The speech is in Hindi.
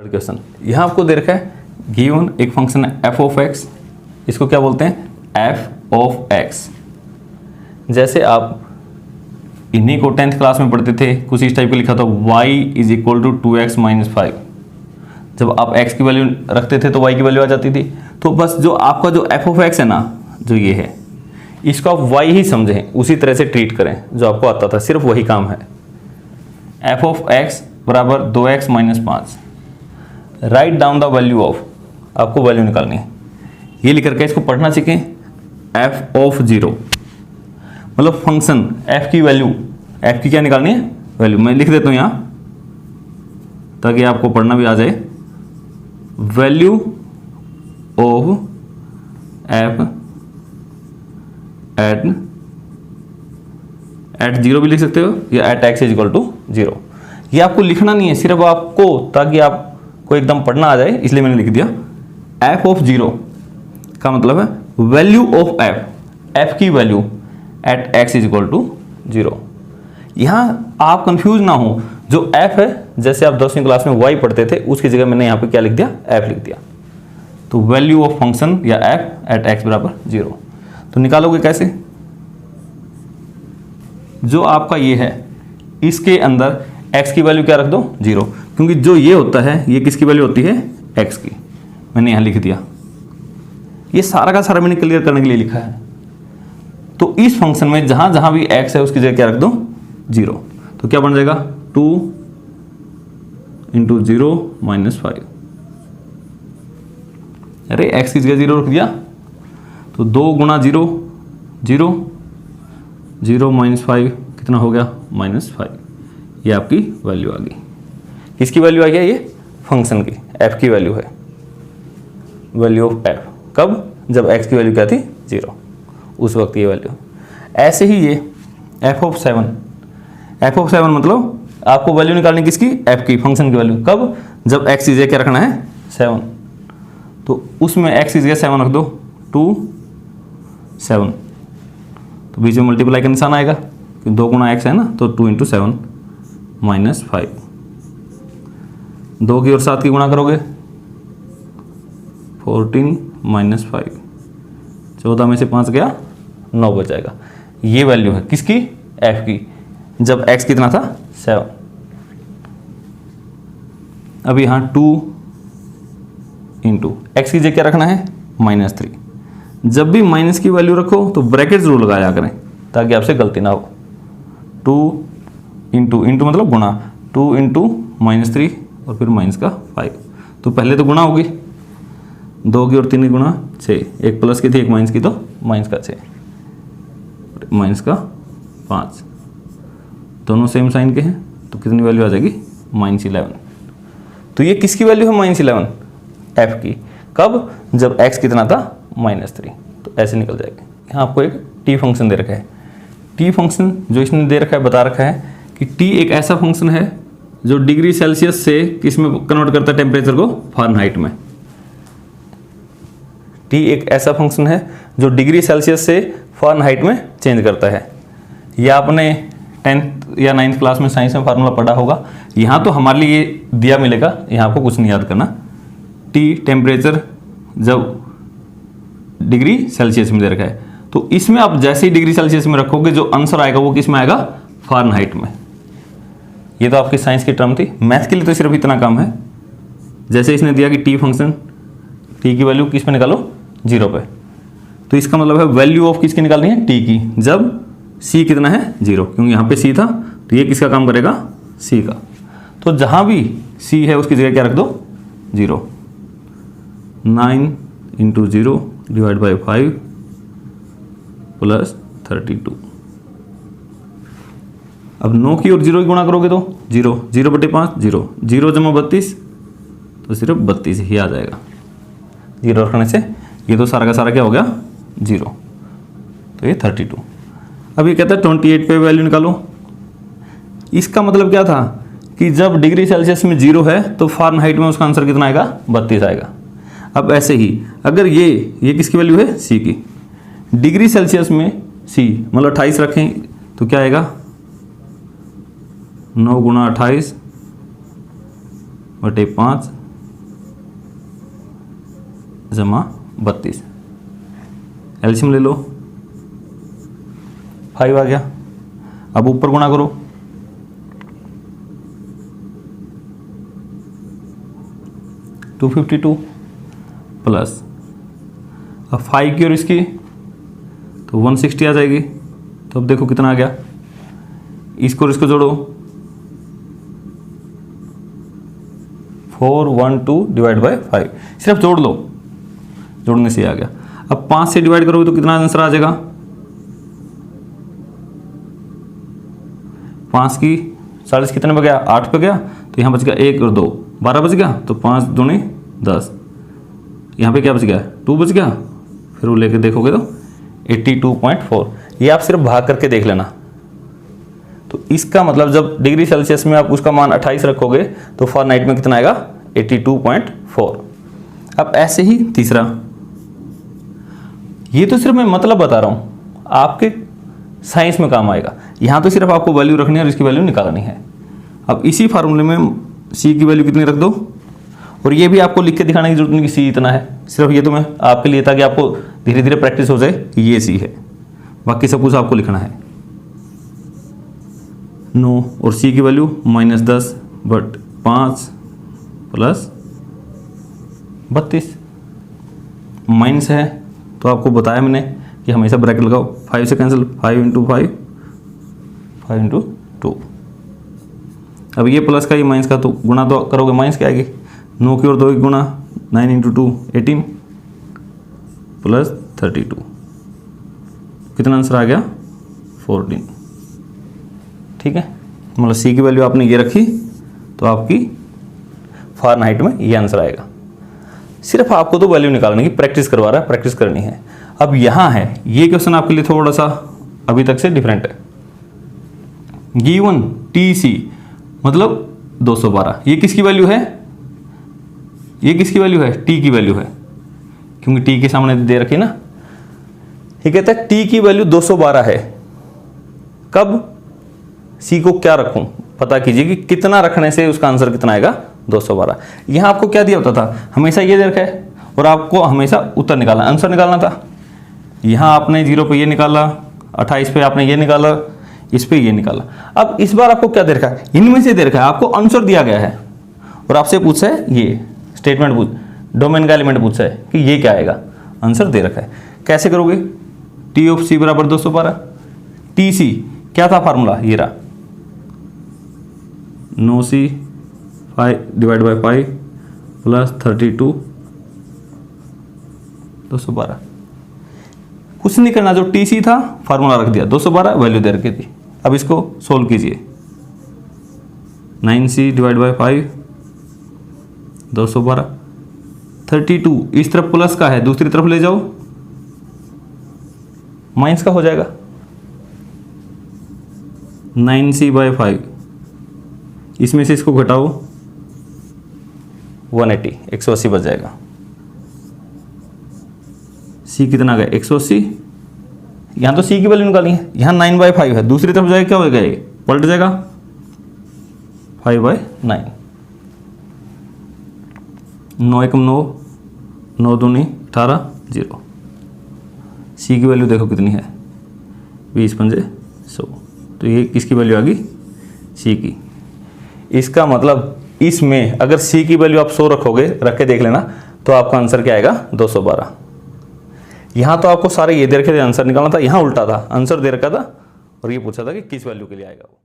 क्वेश्चन यहाँ आपको दे रखा है गिवन एक फंक्शन है एफ ऑफ एक्स, इसको क्या बोलते हैं एफ ऑफ एक्स। जैसे आप इन्हीं को 10th क्लास में पढ़ते थे, कुछ इस टाइप का लिखा था y is equal to 2x minus 5। जब आप x की वैल्यू रखते थे तो y की वैल्यू आ जाती थी। तो बस जो आपका जो एफ ऑफ एक्स है ना, जो ये है, इसको आप y ही समझें, उसी तरह से ट्रीट करें जो आपको आता था, सिर्फ वही काम है। एफ ऑफ एक्स बराबर 2x minus 5। Write down the value of, आपको वैल्यू निकालनी है, ये लिख करके इसको पढ़ना सीखें। एफ ऑफ 0 मतलब फंक्शन f की वैल्यू, f की क्या निकालनी है वैल्यू। मैं लिख देता हूं यहां ताकि आपको पढ़ना भी आ जाए। वैल्यू ऑफ f एट 0 भी लिख सकते हो या at x is equal to 0। ये आपको लिखना नहीं है, सिर्फ आपको ताकि आपको एकदम पढ़ना आ जाए, इसलिए मैंने लिख दिया। f ऑफ 0 का मतलब है वैल्यू ऑफ f की value at x is equal to 0। यहां आप कंफ्यूज ना हो, जो f है जैसे आप 10वीं क्लास में y पढ़ते थे उसकी जगह मैंने यहां पे क्या लिख दिया, f लिख दिया। तो वैल्यू ऑफ फंक्शन या f एट x बराबर 0। तो निकालोगे कैसे, जो आपका ये है इसके अंदर x की वैल्यू क्या रख दो 0, क्योंकि जो ये होता है ये किसकी वैल्यू होती है x की, मैंने यहां लिख दिया। ये सारा का सारा मैंने क्लियर करने के लिए लिखा है। तो इस फंक्शन में जहां जहां भी x है उसकी जगह क्या रख दो 0। तो क्या बन जाएगा 2 इंटू 0 माइनस 5। अरे x की जगह 0 रख दिया, तो 2 गुणा 0 0 0 माइनस 5 कितना हो गया -5। ये आपकी वैल्यू आ गई। किसकी वैल्यू आ गया, ये फंक्शन की, f की वैल्यू है, वैल्यू ऑफ f। कब, जब x की वैल्यू क्या थी 0, उस वक्त ये वैल्यू। ऐसे ही ये f ऑफ 7 मतलब आपको वैल्यू निकालनी किसकी, f की, फंक्शन की वैल्यू। कब, जब x की जगह क्या रखना है 7, तो उसमें x की जगह 7 रख दो, 2 7, तो बीच में मल्टीप्लाई का निशान आएगा, 2 गुणा x है ना, तो 2 इंटू 7 माइनस 5। 2 की और 7 की गुणा करोगे 14 माइनस 5, 14 में से 5 गया 9 बच जाएगा। ये वैल्यू है किसकी, f की, जब x कितना था 7। अब यहाँ 2 इंटू एक्स की जगह क्या रखना है -3। जब भी माइनस की वैल्यू रखो तो ब्रैकेट जरूर लगाया करें ताकि आपसे गलती ना हो। 2 इंटू मतलब गुणा, 2 इंटू -3 और फिर माइनस का 5। तो पहले तो गुणा होगी, 2 की और 3 की गुणा 6, एक प्लस की थी एक माइनस की, तो माइनस का 6 माइनस का 5, दोनों सेम साइन के हैं, तो कितनी वैल्यू आ जाएगी -11। तो ये किसकी वैल्यू है -11, f की। कब, जब x कितना था -3। तो ऐसे निकल जाएगा। यहाँ आपको एक t फंक्शन दे रखा है। t फंक्शन जो इसने दे रखा है, बता रखा है कि t एक ऐसा फंक्शन है जो डिग्री सेल्सियस से किस में कन्वर्ट करता है, टेम्परेचर को फारेनहाइट में। t एक ऐसा फंक्शन है जो डिग्री सेल्सियस से फारेनहाइट में चेंज करता है। यह आपने 10th या 9th क्लास में साइंस में फार्मूला पढ़ा होगा। यहाँ तो हमारे लिए ये दिया मिलेगा, यहाँ आपको कुछ नहीं याद करना। t टेम्परेचर जब डिग्री सेल्सियस में दे रखा है, तो इसमें आप जैसे ही डिग्री सेल्सियस में रखोगे जो आंसर आएगा वो किस में आएगा, फारेनहाइट में। ये तो आपकी साइंस की टर्म थी। मैथ के लिए तो सिर्फ इतना काम है, जैसे इसने दिया कि t फंक्शन, t की वैल्यू किस पे निकालो 0 पे, तो इसका मतलब है वैल्यू ऑफ किसकी निकालनी है, t की, जब c कितना है 0, क्योंकि यहाँ पे c था, तो ये किसका काम करेगा, c का। तो जहाँ भी c है उसकी जगह क्या रख दो 0। 9 इंटू 0 डिवाइड बाई 5 प्लस 32। अब 9 की और 0 की गुणा करोगे तो 0, 0/5 0, 0 जमा 32, तो सिर्फ 32 ही आ जाएगा। 0 रखने से ये तो सारा का सारा क्या हो गया 0, तो ये 32। अब ये कहता है 28 पे वैल्यू निकालो। इसका मतलब क्या था कि जब डिग्री सेल्सियस में 0 है तो फारेनहाइट में उसका आंसर कितना आएगा, 32 आएगा। अब ऐसे ही अगर ये किसकी वैल्यु है, c की, डिग्री सेल्सियस में c मतलब 28 रखें तो क्या आएगा 9 गुणा 28 बटे 5 जमा 32, एलसीएम ले लो, 5 आ गया। अब ऊपर गुणा करो, $252 प्लस अब 5 की और इसकी तो 160 आ जाएगी। तो अब देखो कितना आ गया, इसको और इसको जोड़ो, 412 डिवाइड बाय 5, सिर्फ जोड़ लो, जोड़ने से आ गया। अब 5 से डिवाइड करोगे तो कितना आंसर आ जाएगा, 5 की 40 कितने पे गया, 8 पे गया, तो यहाँ बच गया 1 और 2, 12 बच गया, तो 5 दूनी 10, यहाँ पे क्या बच गया, 2 बच गया। फिर वो लेके देखोगे तो 82.4, ये आप सिर्फ भाग करके देख लेना। तो इसका मतलब जब डिग्री सेल्सियस में आप उसका मान 28 रखोगे तो फ़ारेनहाइट में कितना आएगा, 82.4। अब ऐसे ही तीसरा, ये तो सिर्फ मैं मतलब बता रहा हूँ, आपके साइंस में काम आएगा। यहाँ तो सिर्फ आपको वैल्यू रखनी है और इसकी वैल्यू निकालनी है। अब इसी फार्मूले में सी की वैल्यू कितनी रख दो, और ये भी आपको लिख के दिखाने की जरूरत नहीं कि सी इतना है, सिर्फ ये तो मैं आपके लिए ताकि आपको धीरे धीरे प्रैक्टिस हो जाए कि ये सी है, बाकी सब कुछ आपको लिखना है। 9 और सी की वैल्यू -10 बट 5 प्लस 32, माइनस है तो आपको बताया मैंने कि हमेशा ब्रैकेट लगाओ, 5 से कैंसिल, 5 × 5, 5 × 2। अब ये प्लस का ये माइनस का, तो गुणा तो करोगे माइनस क्या आएगी, 9 की और 2 की गुणा, 9 × 2 18 प्लस 32, कितना आंसर आ गया, 14। ठीक है, मतलब सी की वैल्यू आपने ये रखी तो आपकी फ़ारेनहाइट में ये आंसर आएगा। सिर्फ आपको तो वैल्यू निकालने की प्रैक्टिस करवा रहा है, प्रैक्टिस करनी है। अब यहाँ है, ये क्वेश्चन आपके लिए थोड़ा सा अभी तक से डिफरेंट है। गिवन TC मतलब 212, ये किसकी वैल्यू है, ये किसकी वैल्यू है, T की वैल्यू है, क्योंकि T के सामने दे रखी ना। ये कहता है T की वैल्यू 212 है, कब, C को क्या रखूं, पता कीजिए कि कितना रखने से उसका आंसर कितना आएगा, 212। यहाँ आपको क्या दिया होता था, हमेशा ये दे रखा है और आपको हमेशा उत्तर निकालना, आंसर निकालना था। यहाँ आपने 0 पे ये निकाला, 28 पे आपने ये निकाला, इस पे ये निकाला। अब इस बार आपको क्या दे रखा है, इनमें से दे रखा है, आपको आंसर दिया गया है और आपसे पूछा है ये स्टेटमेंट पूछ, डोमेन का एलिमेंट पूछा है कि ये क्या आएगा, आंसर दे रखा है। कैसे करोगे, T ऑफ C बराबर 212, TC क्या था फार्मूला, ये रहा, 9C 5 डिवाइड बाई 5 प्लस 32 212। कुछ नहीं करना, जो TC था फार्मूला रख दिया, 212 वैल्यू दे रखी थी। अब इसको सोल्व कीजिए, 9C डिवाइड बाई 5 212, 32 इस तरफ प्लस का है, दूसरी तरफ ले जाओ माइनस का हो जाएगा, 9C बाई 5, इसमें से इसको घटाओ 180, 180 बच जाएगा। C कितना गया, 180, यहाँ तो C की वैल्यू निकालनी है, यहाँ 9/5 है, दूसरी तरफ जाएगा क्या होगा, ये पलट जाएगा 5/9, 9 × 9, 9 दूनी 18, 0। C की वैल्यू देखो कितनी है, 20 × 5 100, तो ये किसकी वैल्यू आ गई, C की। इसका मतलब इसमें अगर C की वैल्यू आप 100 रखोगे, रख के देख लेना, तो आपका आंसर क्या आएगा, 212। यहाँ तो आपको सारे ये दे रखे थे, आंसर निकालना था, यहाँ उल्टा था, आंसर दे रखा था और ये पूछा था कि किस वैल्यू के लिए आएगा वो।